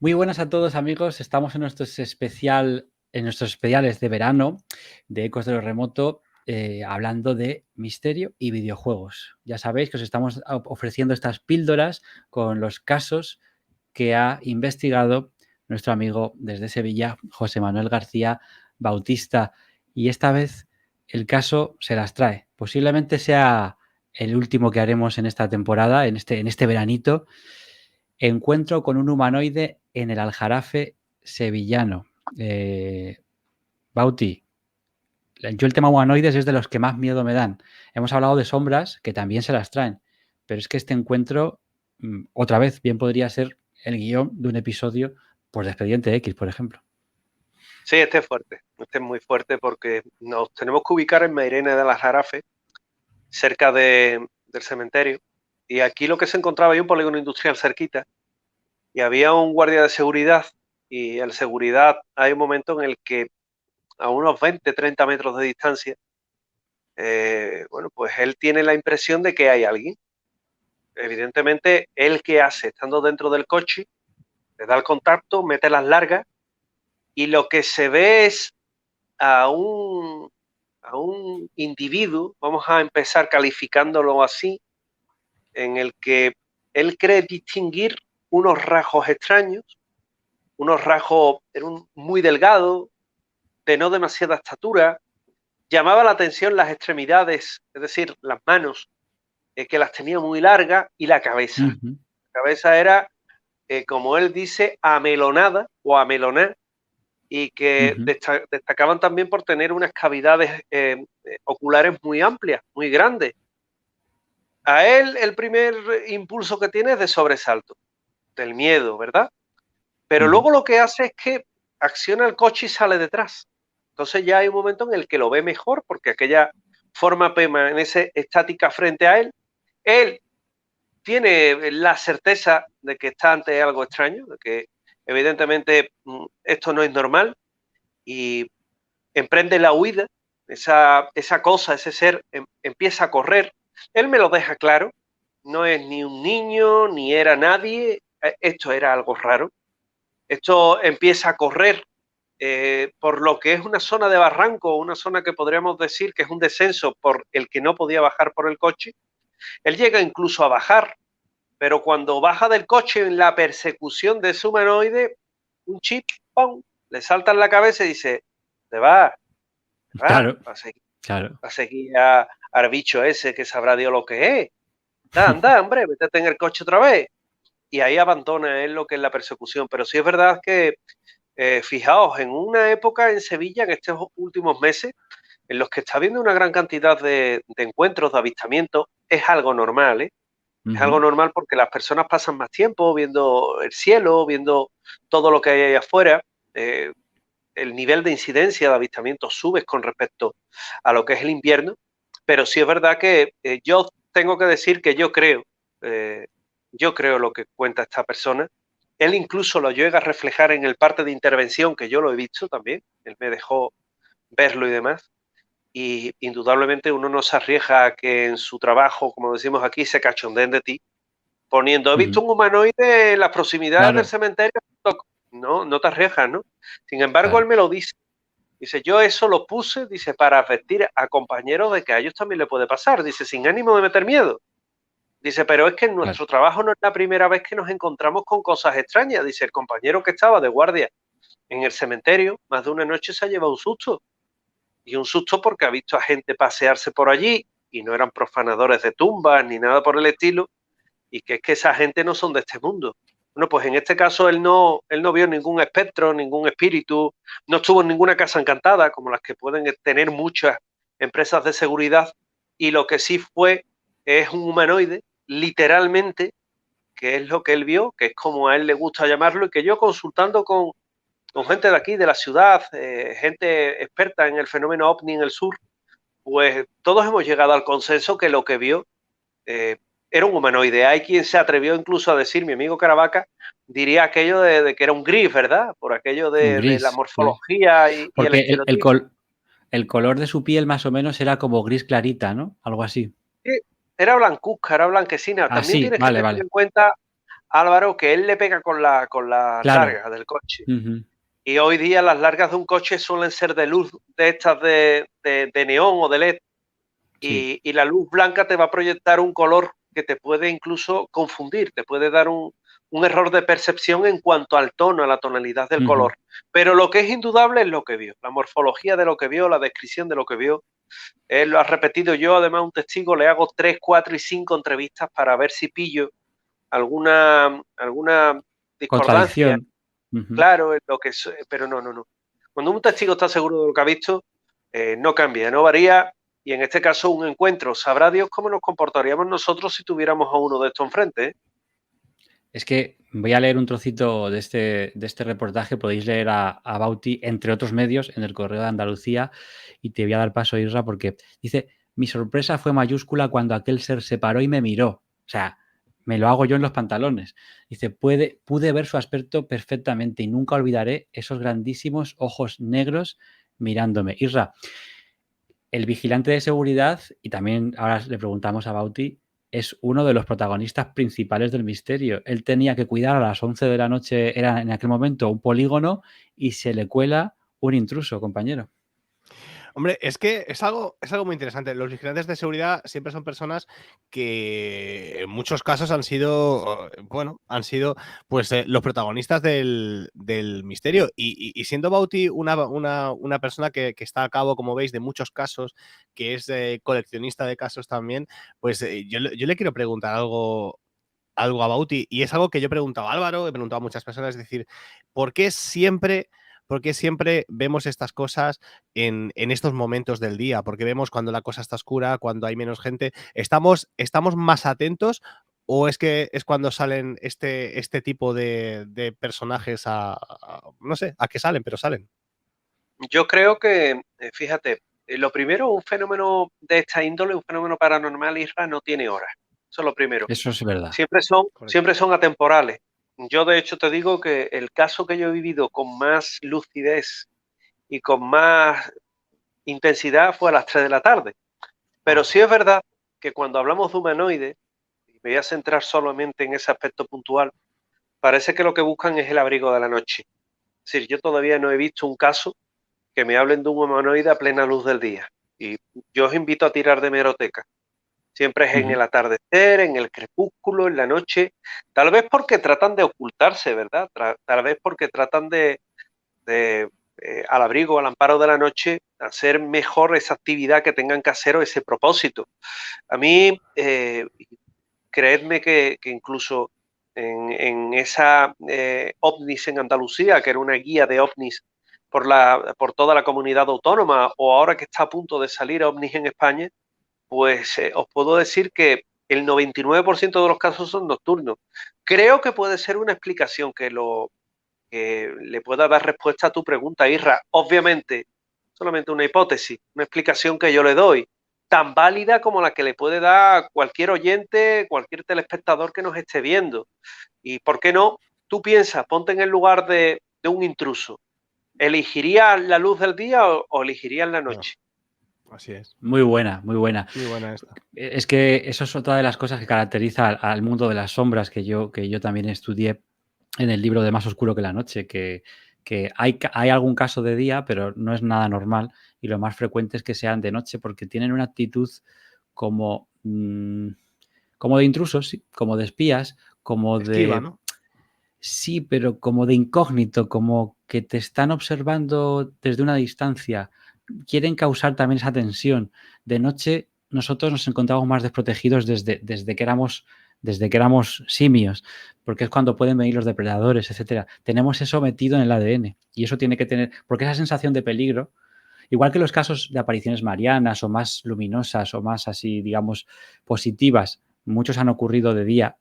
Muy buenas a todos, amigos. Estamos en en nuestros especiales de verano de Ecos de lo Remoto, hablando de misterio y videojuegos. Ya sabéis que os estamos ofreciendo estas píldoras con los casos que ha investigado nuestro amigo desde Sevilla, José Manuel García Bautista. Y esta vez el caso se las trae. Posiblemente sea el último que haremos en esta temporada, en este veranito. Encuentro con un humanoide en el Aljarafe sevillano. Bauti, yo el tema humanoides es de los que más miedo me dan. Hemos hablado de sombras que también se las traen, pero es que este encuentro, otra vez, bien podría ser el guión de un episodio pues, de Expediente X, por ejemplo. Sí, este es fuerte, este es muy fuerte porque nos tenemos que ubicar en Mairena de las Jarafe, cerca del cementerio, y aquí lo que se encontraba hay un polígono industrial cerquita, y había un guardia de seguridad, y el seguridad hay un momento en el que a unos 20, 30 metros de distancia, bueno, pues él tiene la impresión de que hay alguien. Evidentemente, él que hace, estando dentro del coche, le da el contacto, mete las largas, y lo que se ve es a un individuo, vamos a empezar calificándolo así, en el que él cree distinguir unos rasgos extraños, unos rasgos muy delgados, de no demasiada estatura. Llamaba la atención las extremidades, es decir, las manos, que las tenía muy largas, y la cabeza. La cabeza era, como él dice, amelonada o ameloná, y que destacaban también por tener unas cavidades oculares muy amplias, muy grandes. A él el primer impulso que tiene es de sobresalto, del miedo, ¿verdad? Pero luego lo que hace es que acciona el coche y sale detrás. Entonces ya hay un momento en el que lo ve mejor, porque aquella forma permanece estática frente a él. Él tiene la certeza de que está ante algo extraño, de que evidentemente esto no es normal, y emprende la huida. Esa cosa, ese ser, empieza a correr. Él me lo deja claro, no es ni un niño, ni era nadie, esto era algo raro. Esto empieza a correr por lo que es una zona de barranco, una zona que podríamos decir que es un descenso por el que no podía bajar por el coche. Él llega incluso a bajar, pero cuando baja del coche en la persecución de ese humanoide, un chip, ¡pum!, le salta en la cabeza y dice: te vas, Claro, va a seguir, claro. a seguir al bicho ese que sabrá Dios lo que es. Anda, hombre, vete en el coche otra vez. Y ahí abandona él lo que es la persecución. Pero sí es verdad que, fijaos, en una época en Sevilla, en estos últimos meses, en los que está habiendo una gran cantidad de encuentros, de avistamientos, es algo normal, ¿eh? Es algo normal porque las personas pasan más tiempo viendo el cielo, viendo todo lo que hay ahí afuera. El nivel de incidencia de avistamientos sube con respecto a lo que es el invierno, pero sí es verdad que yo tengo que decir que yo creo lo que cuenta esta persona. Él incluso lo llega a reflejar en el parte de intervención, que yo lo he visto también, él me dejó verlo y demás, y indudablemente uno no se arriesga a que en su trabajo, como decimos aquí, se cachondeen de ti, poniendo: he visto un humanoide en las proximidades del Claro, cementerio. No, no te arriesgas, ¿no? Sin embargo, él claro. me lo dice. Dice: yo eso lo puse, dice, para advertir a compañeros de que a ellos también le puede pasar. Dice, sin ánimo de meter miedo. Dice, pero es que en Claro. nuestro trabajo no es la primera vez que nos encontramos con cosas extrañas. Dice, el compañero que estaba de guardia en el cementerio, más de una noche se ha llevado un susto. Y un susto porque ha visto a gente pasearse por allí, y no eran profanadores de tumbas ni nada por el estilo, y que es que esa gente no son de este mundo. Bueno, pues en este caso él no vio ningún espectro, ningún espíritu, no estuvo en ninguna casa encantada, como las que pueden tener muchas empresas de seguridad, y lo que sí fue es un humanoide, literalmente, que es lo que él vio, que es como a él le gusta llamarlo, y que yo, consultando con gente de aquí, de la ciudad, gente experta en el fenómeno ovni en el sur, pues todos hemos llegado al consenso que lo que vio eh, era un humanoide. Hay quien se atrevió incluso a decir, mi amigo Caravaca, diría aquello de que era un gris, ¿verdad? Por aquello Un de la gris, sí. morfología y el Porque estereotipo. el color de su piel más o menos era como gris clarita, ¿no? Algo así. Sí, era blancuzca, era blanquecina. Ah, También sí, tienes que vale, tener vale. en cuenta Álvaro, que él le pega con las Claro. largas del coche. Ujú. Y hoy día las largas de un coche suelen ser de luz de estas de neón o de LED. Sí. Y la luz blanca te va a proyectar un color que te puede incluso confundir, te puede dar un error de percepción en cuanto al tono, a la tonalidad del Ujú. color. Pero lo que es indudable es lo que vio, la morfología de lo que vio, la descripción de lo que vio. Él lo ha repetido. Yo, además, un testigo, le hago 3, 4 y 5 entrevistas para ver si pillo alguna discordancia, Contradicción. Ujú. claro, en lo que es, pero no, no, no. Cuando un testigo está seguro de lo que ha visto, no cambia, no varía, y en este caso un encuentro. Sabrá Dios cómo nos comportaríamos nosotros si tuviéramos a uno de estos enfrente, ¿eh? Es que voy a leer un trocito de este reportaje. Podéis leer a Bauti, entre otros medios, en el Correo de Andalucía, y te voy a dar paso, Isra, porque dice: mi sorpresa fue mayúscula cuando aquel ser se paró y me miró. O sea, me lo hago yo en los pantalones. Dice: pude ver su aspecto perfectamente y nunca olvidaré esos grandísimos ojos negros mirándome. Isra, el vigilante de seguridad, y también ahora le preguntamos a Bauti, es uno de los protagonistas principales del misterio. Él tenía que cuidar a las 11 de la noche, era en aquel momento un polígono, y se le cuela un intruso, compañero. Hombre, es que es algo muy interesante. Los vigilantes de seguridad siempre son personas que en muchos casos han sido, bueno, han sido pues los protagonistas del misterio. Y siendo Bauti una persona que está a cabo, como veis, de muchos casos, que es coleccionista de casos también, pues yo le quiero preguntar algo a Bauti, y es algo que yo he preguntado a Álvaro, he preguntado a muchas personas, es decir, ¿por qué siempre, por qué siempre vemos estas cosas en estos momentos del día? Porque vemos cuando la cosa está oscura, cuando hay menos gente, ¿estamos más atentos o es que es cuando salen este tipo de personajes no sé, a qué salen, pero salen? Yo creo que, fíjate, lo primero, un fenómeno de esta índole, un fenómeno paranormal, Isra, no tiene hora. Eso es lo primero. Eso es verdad. Correcto. Siempre son atemporales. Yo, de hecho, te digo que el caso que yo he vivido con más lucidez y con más intensidad fue a las 3 de la tarde. Pero Wow. sí es verdad que cuando hablamos de humanoides, y me voy a centrar solamente en ese aspecto puntual, parece que lo que buscan es el abrigo de la noche. Es decir, yo todavía no he visto un caso que me hablen de un humanoide a plena luz del día. Y yo os invito a tirar de hemeroteca. Siempre es en el Ujú. atardecer, en el crepúsculo, en la noche. Tal vez porque tratan de ocultarse, ¿verdad? Tal vez porque tratan de al abrigo, al amparo de la noche, hacer mejor esa actividad que tengan que hacer o ese propósito. A mí, creedme que incluso en esa OVNIS en Andalucía, que era una guía de OVNIS por toda la comunidad autónoma, o ahora que está a punto de salir OVNIS en España, pues os puedo decir que el 99% de los casos son nocturnos. Creo que puede ser una explicación que le pueda dar respuesta a tu pregunta, Isra. Obviamente, solamente una hipótesis, una explicación que yo le doy, tan válida como la que le puede dar cualquier oyente, cualquier telespectador que nos esté viendo. Y por qué no, tú piensas, ponte en el lugar de un intruso. ¿Elegirías la luz del día o elegirías la No, noche? así es. Muy buena, muy buena. Muy buena esta. Es que eso es otra de las cosas que caracteriza al mundo de las sombras que yo también estudié en el libro de Más oscuro que la noche, que hay algún caso de día, pero no es nada normal, y lo más frecuente es que sean de noche porque tienen una actitud como, como de intrusos, sí, como de espías, como Esquiva, de... ¿no? Sí, pero como de incógnito, como que te están observando desde una distancia. Quieren causar también esa tensión. De noche nosotros nos encontramos más desprotegidos desde que éramos simios, porque es cuando pueden venir los depredadores, etcétera. Tenemos eso metido en el ADN y eso tiene que tener, porque esa sensación de peligro, igual que los casos de apariciones marianas o más luminosas o más así, digamos, positivas, muchos han ocurrido de día,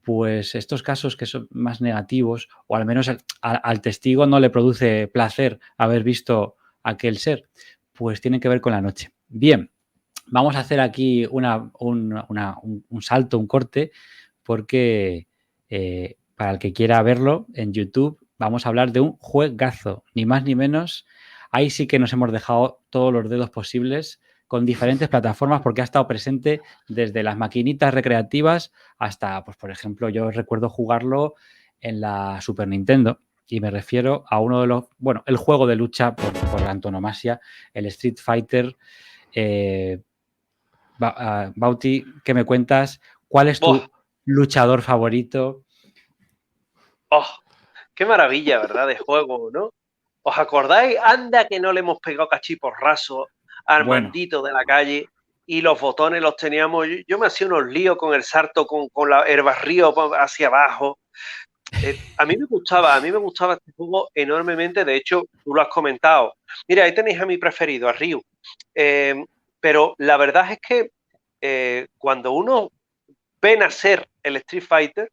pues estos casos que son más negativos, o al menos al testigo no le produce placer haber visto aquel ser, pues tienen que ver con la noche. Bien, vamos a hacer aquí un salto, un corte, porque para el que quiera verlo en YouTube, vamos a hablar de un juegazo, ni más ni menos. Ahí sí que nos hemos dejado todos los dedos posibles con diferentes plataformas porque ha estado presente desde las maquinitas recreativas hasta, pues por ejemplo, yo recuerdo jugarlo en la Super Nintendo y me refiero a uno de los, bueno, el juego de lucha por antonomasia, el Street Fighter. Bauti, ¿qué me cuentas? ¿Cuál es tu luchador favorito? ¡Oh! ¡Qué maravilla, ¿verdad? De juego, ¿no? ¿Os acordáis? Anda que no le hemos pegado cachiporrazos a Armandito de la calle y los botones los teníamos. Yo me hacía unos líos con el salto, con el barrio hacia abajo. A mí me gustaba este juego enormemente. De hecho, tú lo has comentado. Mira, ahí tenéis a mi preferido, a Ryu. Pero la verdad es que cuando uno ve nacer el Street Fighter,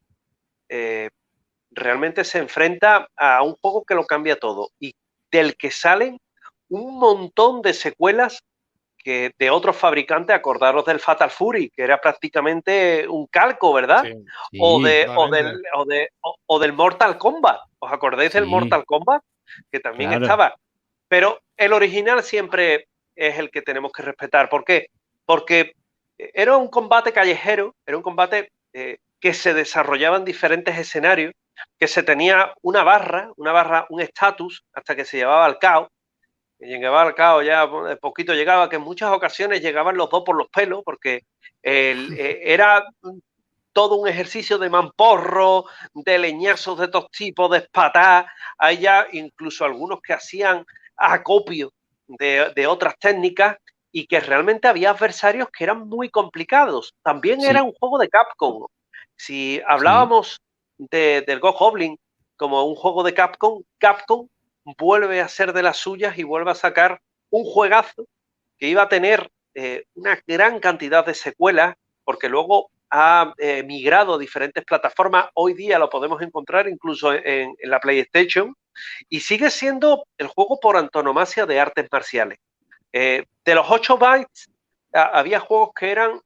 realmente se enfrenta a un juego que lo cambia todo y del que salen un montón de secuelas que de otros fabricantes. Acordaros del Fatal Fury, que era prácticamente un calco, ¿verdad? Sí, sí, o del Mortal Kombat. ¿Os acordáis del Mortal Kombat? Que también estaba. Pero el original siempre es el que tenemos que respetar. ¿Por qué? Porque era un combate callejero, era un combate que se desarrollaba en diferentes escenarios, que se tenía una barra, un estatus, hasta que se llevaba al caos. Y llegaba al caos, ya de poquito llegaba, que en muchas ocasiones llegaban los dos por los pelos, porque era todo un ejercicio de mamporro, de leñazos de todos tipos, de espatar. Hay ya incluso algunos que hacían acopio de otras técnicas y que realmente había adversarios que eran muy complicados. También era un juego de Capcom. Si hablábamos del Goblin como un juego de Capcom, Capcom vuelve a ser de las suyas y vuelve a sacar un juegazo que iba a tener una gran cantidad de secuelas, porque luego ha migrado a diferentes plataformas. Hoy día lo podemos encontrar incluso en la PlayStation y sigue siendo el juego por antonomasia de artes marciales. De los 8 bytes había juegos que eran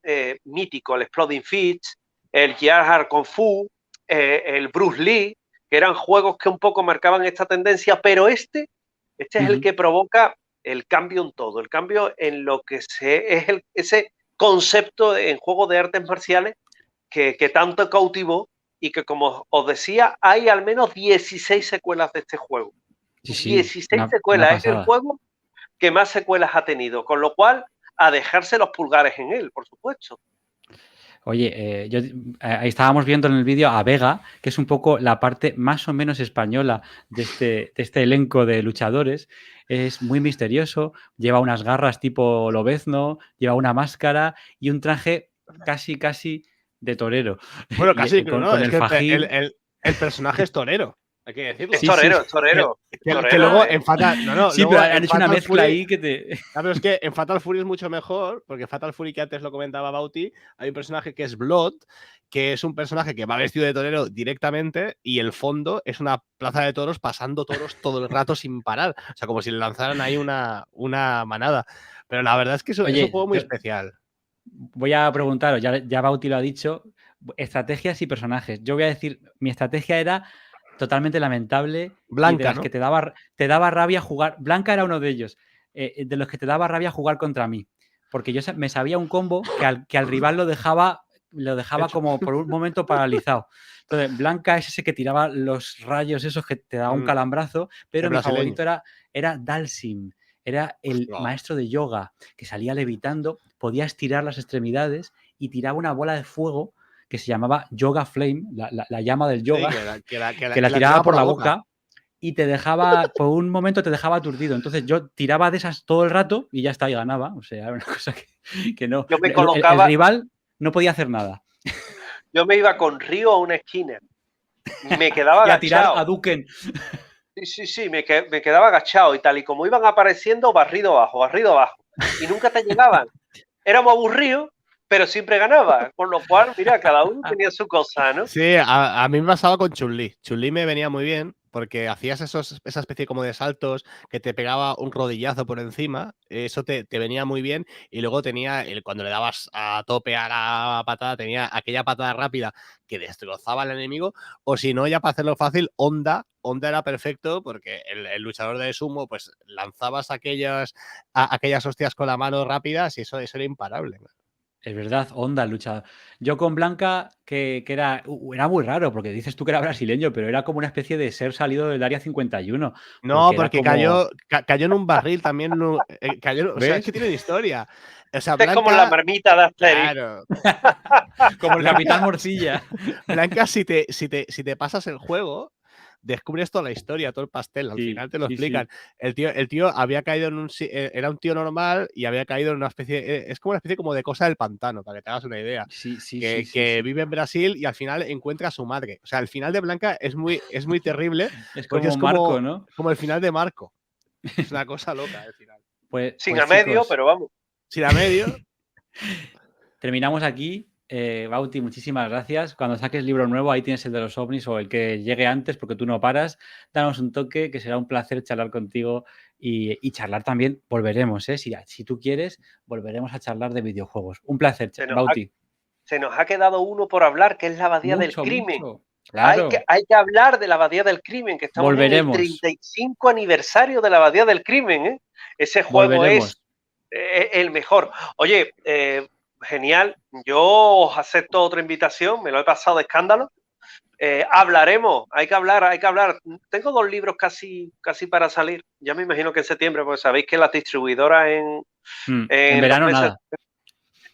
míticos, el Exploding Fists, el Jiahar Kung Fu, el Bruce Lee, que eran juegos que un poco marcaban esta tendencia, pero este es el que provoca el cambio en todo, el cambio en lo que es ese concepto en juegos de artes marciales que tanto cautivó y que, como os decía, hay al menos 16 secuelas de este juego. 16 secuelas, es el juego que más secuelas ha tenido, con lo cual a dejarse los pulgares en él, por supuesto. Oye, ahí estábamos viendo en el vídeo a Vega, que es un poco la parte más o menos española de este elenco de luchadores. Es muy misterioso, lleva unas garras tipo Lobezno, lleva una máscara y un traje casi de torero. Bueno, casi, con es el que fajín. el personaje es torero. Hay que decirlo. Es torero. Que luego en Fatal... Sí, pero han hecho una mezcla ahí que te... Claro, es que en Fatal Fury es mucho mejor, porque Fatal Fury, que antes lo comentaba Bauti, hay un personaje que es Blood, que es un personaje que va vestido de torero directamente y el fondo es una plaza de toros pasando toros todo el rato sin parar. O sea, como si le lanzaran ahí una manada. Pero la verdad es que es un juego muy especial. Voy a preguntaros, ya Bauti lo ha dicho, estrategias y personajes. Yo voy a decir, mi estrategia era totalmente lamentable. Blanca, y de las, ¿no?, que te daba rabia jugar. Blanca era uno de ellos, de los que te daba rabia jugar contra mí. Porque yo me sabía un combo que al rival lo dejaba como por un momento paralizado. Entonces, Blanca es ese que tiraba los rayos esos que te daba un calambrazo, pero mi favorito era Dalsim. Era el maestro de yoga que salía levitando, podía estirar las extremidades y tiraba una bola de fuego que se llamaba Yoga Flame, la llama del yoga, que la tiraba por la boca y te dejaba, por un momento te dejaba aturdido. Entonces yo tiraba de esas todo el rato y ya está, y ganaba. O sea, era una cosa que no. Yo me colocaba... el rival no podía hacer nada. Yo me iba con Ryu a una esquina. Me quedaba agachado. Y a tirar a Duken. Sí, me quedaba agachado y tal. Y como iban apareciendo, barrido abajo. Y nunca te llegaban. Éramos aburridos, pero siempre ganaba. Con lo cual, mira, cada uno tenía su cosa, ¿no? Sí, a mí me pasaba con Chun-Li. Chun-Li me venía muy bien porque hacías esa especie como de saltos que te pegaba un rodillazo por encima, eso te venía muy bien, y luego tenía, cuando le dabas a tope a la patada, tenía aquella patada rápida que destrozaba al enemigo, o si no, ya para hacerlo fácil, Honda era perfecto, porque el luchador de sumo, pues lanzabas aquellas hostias con la mano rápidas y eso era imparable. Es verdad, Honda, el luchador. Yo con Blanca, que era muy raro, porque dices tú que era brasileño, pero era como una especie de ser salido del Área 51. No, Era porque como, cayó en un barril también. O sea, es ¿ves? que tiene historia. O sea, Este es como la Blanca, marmita de Asterix. claro. Como el Capitán Blanca, Morcilla. Blanca, si te pasas el juego, descubres toda la historia, todo el pastel. Al Sí, final te lo sí, explican. sí. El tío había caído era un tío normal y había caído en una especie. Es como una especie como de cosa del pantano, para que te hagas una idea. Sí, sí, sí, sí, Que sí. vive en Brasil y al final encuentra a su madre. O sea, el final de Blanca es muy terrible, Es porque como es Marco, ¿no? como el final de Marco. Es una cosa loca el final. Sin Pues a medio, chicos, pero vamos. Si la medio, terminamos aquí. Bauti, muchísimas gracias. Cuando saques libro nuevo, ahí tienes el de los ovnis o el que llegue antes, porque tú no paras. Danos un toque, que será un placer charlar contigo y charlar también. Volveremos, ¿eh? Si tú quieres, volveremos a charlar de videojuegos. Un placer, Bauti. Se nos ha quedado uno por hablar, que es la Abadía del Mucho, Crimen. mucho. Claro. Hay que hablar de la Abadía del Crimen, que estamos en el Volveremos. 35 aniversario de la Abadía del Crimen, ¿eh? Ese juego es el mejor. Oye, genial. Yo os acepto otra invitación, me lo he pasado de escándalo. Hablaremos, hay que hablar. Tengo 2 libros casi para salir. Ya me imagino que en septiembre, porque sabéis que las distribuidoras En en los verano meses nada.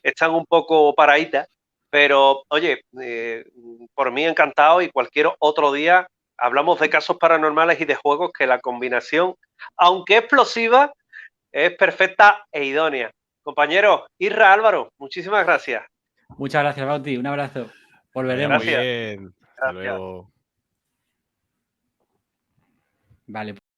están un poco paraditas, pero oye, por mí encantado, y cualquier otro día hablamos de casos paranormales y de juegos, que la combinación, aunque explosiva, es perfecta e idónea. Compañeros, Irra, Álvaro, muchísimas gracias. Muchas gracias, Bauti. Un abrazo. vaya Volveremos. muy Gracias. bien. Hasta Gracias. luego. Vale.